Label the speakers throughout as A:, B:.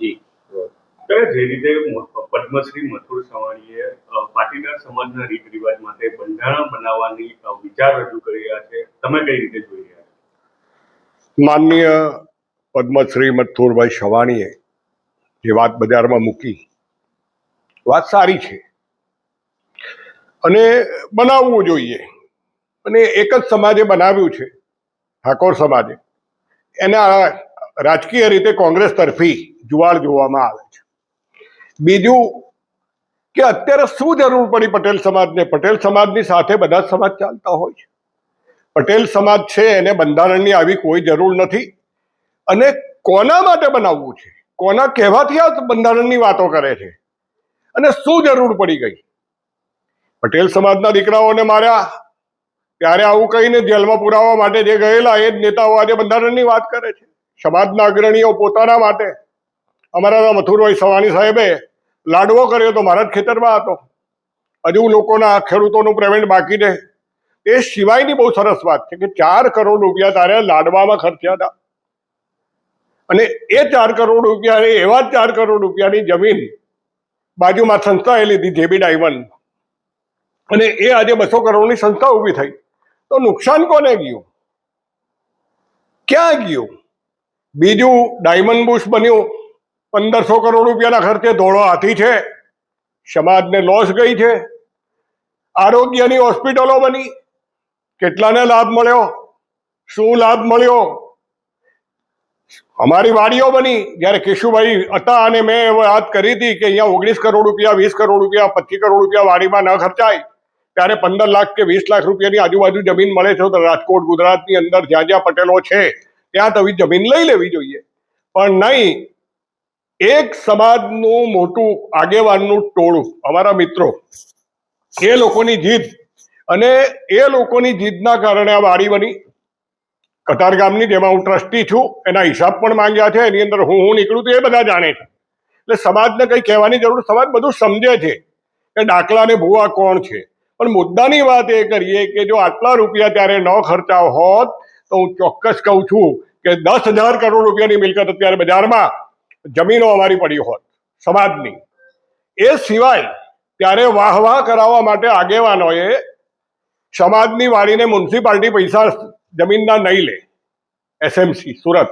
A: જી જે રીતે પદ્મશ્રી મથુર સવાણીએ પાટીદાર સમાજના રીત રિવાજ માટે બંધારણ બનાવવાની વિચાર રજૂ કરી રહ્યા છે, તમે કઈ રીતે જોઈ રહ્યા છો?
B: માનનીય પદ્મશ્રી મથુરભાઈ સવાણીએ જે વાત બજારમાં મૂકી, વાત સારી છે અને બનાવવું જોઈએ. અને એક જ સમાજે બનાવ્યું છે, ઠાકોર સમાજે. એના રાજકીય રીતે કોંગ્રેસ તરફી જુવાળ જોવામાં આવે છે. બીજું કે અત્યારે શું જરૂર પડી પટેલ સમાજને? પટેલ સમાજની સાથે બધા જ સમાજ ચાલતા હોય છે. પટેલ સમાજ છે એને બંધારણની આવી કોઈ જરૂર નથી. અને કોના માટે બનાવવું છે? કોના કહેવાથી આ બંધારણની વાતો કરે છે? અને શું જરૂર પડી ગઈ? પટેલ સમાજના દીકરાઓને માર્યા ત્યારે આવું કહીને જેલમાં પુરાવા માટે જે ગયેલા એ જ નેતાઓ આજે બંધારણની વાત કરે છે. સમાજના અગ્રણીઓ પોતાના માટે, અમારા મથુરભાઈ સવાણી સાહેબે લાડવો કર્યો તો મારા જ ખેતરમાં હતો. હજુ લોકોના ખેડૂતોનું પેમેન્ટ બાકી છે. એ સિવાયની બહુ સરસ વાત છે કે 4 કરોડ રૂપિયા તારે લાડવામાં ખર્ચ્યા હતા. અને એ 4 કરોડ રૂપિયા, એવા 4 કરોડ રૂપિયાની જમીન બાજુમાં સંસ્થાએ લીધી, જેબી ડાયમંડ, અને એ આજે 200 કરોડની સંસ્થા ઊભી થઈ. તો નુકસાન કોને ગયું? ક્યાં ગયું? બીજું ડાયમંડ બુશ બન્યું 1500 કરોડ રૂપિયાના ખર્ચે, ધોળો હાથી છે, સમાજને લોસ ગઈ છે. આરોગ્યની હોસ્પિટલો બની, કેટલાને લાભ મળ્યો? શું લાભ મળ્યો? અમારી વાડીઓ બની. જ્યારે કેશુભાઈ હતા અને મેં વાત કરી હતી કે અહીંયા 19 કરોડ રૂપિયા, 20 કરોડ રૂપિયા, 25 કરોડ રૂપિયા વાડીમાં ન ખર્ચાય, ત્યારે 15 લાખ કે 20 લાખ રૂપિયાની આજુબાજુ જમીન મળે છે. તો રાજકોટ, ગુજરાતની અંદર જ્યાં જ્યાં પટેલો છે ત્યાં તો જમીન લઈ લેવી જોઈએ. પણ નહીં, એક સમાજનું મોટું આગેવાનનું ટોળું, અમારા મિત્રો, એ લોકોની જીદ, અને એ લોકોની જીદના કારણે આ વાડી બની કતારગામની, જેમાં હું ટ્રસ્ટી છું. એના હિસાબ પણ માંગ્યા છે. એની અંદર હું નીકળું તો એ બધા જાણે છે. એટલે સમાજને કંઈ કહેવાની જરૂર, સમાજ બધું સમજે છે કે દાખલાને ભૂવા કોણ છે. પણ મુદ્દાની વાત એ કરીએ કે જો આટલા રૂપિયા ત્યારે ન ખર્ચાવ હોત તો હું ચોક્કસ કહું છું કે 10,000 કરોડ રૂપિયાની મિલકત અત્યારે બજારમાં જમીનો અમારી પડી હોત સમાજની. એ સિવાય ત્યારે વાહ કરાવવા માટે આગેવાનોએ સમાજની વાડીને મ્યુનિસિપાલિટી પૈસા જમીનના નહીં લે. એસએમસી સુરત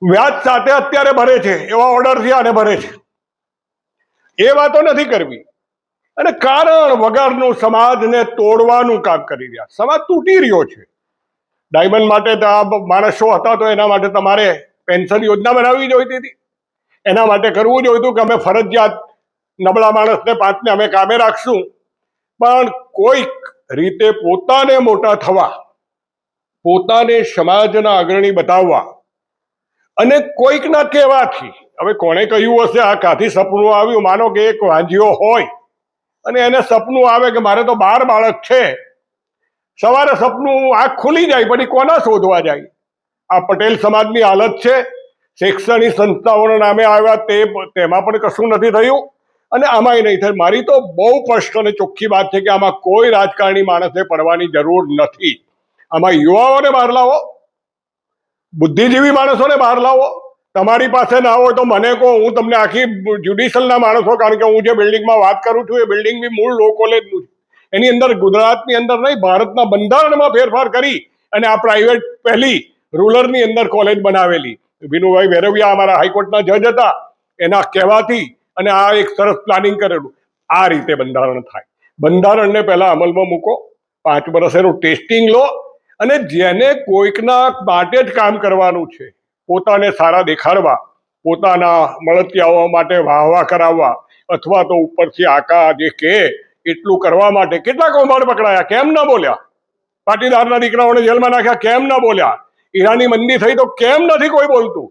B: વ્યાજ સાથે અત્યારે ભરે છે, એવા ઓર્ડર થયા અને ભરે છે. એ વાતો નથી કરવી. અને કારણ વગરનું સમાજને તોડવાનું કામ કરી રહ્યા. સમાજ તૂટી રહ્યો છે. ડાયમંડ માટે માણસો હતા તો એના માટે તમારે પેન્શન યોજના બનાવવી જોઈતી હતી. એના માટે કરવું જોઈતું કે અમે ફરજિયાત નબળા માણસને 5ને અમે કામે રાખશું. પણ કોઈક રીતે પોતાને મોટા થવા, પોતાને સમાજના અગ્રણી બતાવવા, અને કોઈકના કહેવાથી, હવે કોણે કહ્યું હશે, આ કાથી સપનું આવ્યું? માનો કે એક વાંજીઓ હોય અને એને સપનું આવે કે મારે તો 12 બાળક છે. સવારે સપનું આંખ ખુલી જાય, પછી કોના શોધવા જાય? આ પટેલ સમાજની હાલત છે. શૈક્ષણિક સંસ્થાઓના નામે આવ્યા, તેમાં પણ કશું નથી થયું અને આમાંય નહીં થાય. મારી તો બહુ સ્પષ્ટ અને ચોખ્ખી વાત છે કે આમાં કોઈ રાજકારણી માણસે પડવાની જરૂર નથી. આમાં યુવાઓને બહાર લાવો, બુદ્ધિજીવી માણસોને બહાર લાવો. તમારી પાસે ના હોય તો મને કહો, હું તમને આખી જ્યુડિશિયલના માણસો, કારણ કે હું જે બિલ્ડિંગમાં વાત કરું છું એ બિલ્ડિંગ બી મૂળ લો કોલેજનું છે. એની અંદર ગુજરાતની અંદર નહીં, ભારતના બંધારણમાં ફેરફાર કરી અને આ પ્રાઇવેટ પહેલી રૂરલની અંદર કોલેજ બનાવેલી. વિનુભાઈ ભેરવિયા અમારા હાઈકોર્ટના જજ હતા, એના કહેવાથી અને આ એક સરસ પ્લાનિંગ કરેલું. આ રીતે બંધારણ થાય. બંધારણને પહેલા અમલમાં મૂકો, 5 વર્ષ એનું ટેસ્ટિંગ લો, અને જેને કોઈકના માટે જ કામ કરવાનું છે, પોતાને સારા દેખાડવા, પોતાના મળતિયાઓ માટે વાહવા કરાવવા, અથવા તો ઉપરથી આકા જે કહે એટલું કરવા માટે કેટલા કૌભાંડ પકડાયા, કેમ ન બોલ્યા? પાટીદારના દીકરાઓને જેલમાં નાખ્યા, કેમ ન બોલ્યા? ઈરાની મંદી થઈ તો કેમ નથી કોઈ બોલતું?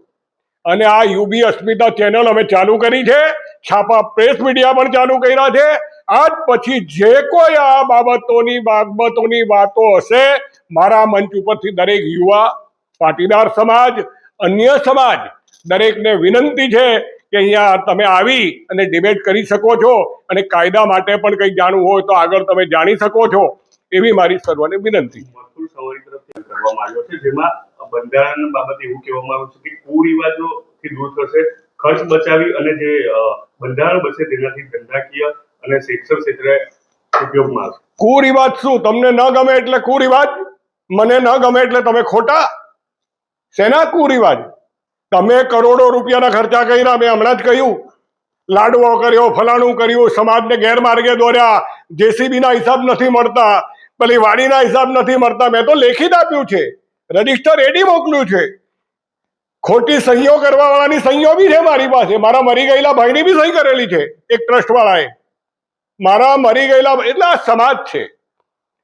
B: અને આ યુબી અસ્મિતા ચેનલ અમે ચાલુ કરી છે, છાપા પ્રેસ મીડિયા પણ ચાલુ કર્યા છે. આજ પછી જે કોઈ આ બાબતોની વાતો હશે, મારા મંચ ઉપરથી દરેક યુવા, પાટીદાર સમાજ, અન્ય સમાજ, દરેકને વિનંતી છે કે અહીંયા તમે આવી અને ડિબેટ કરી શકો છો, અને કાયદા માટે પણ કંઈક જાણવું હોય તો આગળ તમે જાણી શકો છો. એવી મારી સર્વને વિનંતી.
A: મથુર સવાણી તરફથી કરવામાં આવ્યો છે, જેમાં બંધારણ બાબતે એવું કહેવામાં આવ્યું છે કે કુરિવાજોથી દૂર થશે, ખર્ચ બચાવી અને જે બંધારણ બનશે તેનાથી ધંધાકીય અને શિક્ષણ ક્ષેત્રે ઉપયોગમાં આવશે.
B: કુરિવાજ શું? તમને ન ગમે એટલે કુરિવાજ, મને ન ગમે એટલે તમે ખોટા? શેના કુરિવાજ? તમે કરોડો રૂપિયાના ખર્ચા કર્યા, મેં હમણાં જ કહ્યું, લાડવો કર્યો, ફલાણું કર્યું, સમાજને ગેરમાર્ગે દોર્યા, જેસીબીના હિસાબ નથી મળતા, પેલી વાડીના હિસાબ નથી મળતા. મેં તો લેખિત આપ્યું છે, રજીસ્ટર રેડી મોકલ્યું છે, ખોટી સહીઓ કરવા વાળાની સહીઓ બી છે મારી પાસે. મારા મરી ગયેલા ભાઈની બી સહી કરેલી છે એક ટ્રસ્ટ વાળાએ. મારા મરી ગયેલા એટલે આ સમાજ છે.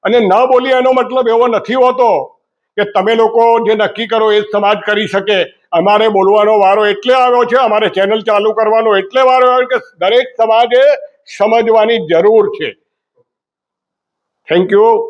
B: અને ન બોલીએ એનો મતલબ એવો નથી હોતો કે તમે લોકો જે નક્કી કરો એ જ સમાજ કરી શકે. અમારે બોલવાનો વારો એટલે આવ્યો છે, અમારે ચેનલ ચાલુ કરવાનો એટલે વારો આવ્યો કે દરેક સમાજે સમજવાની જરૂર છે. Thank you.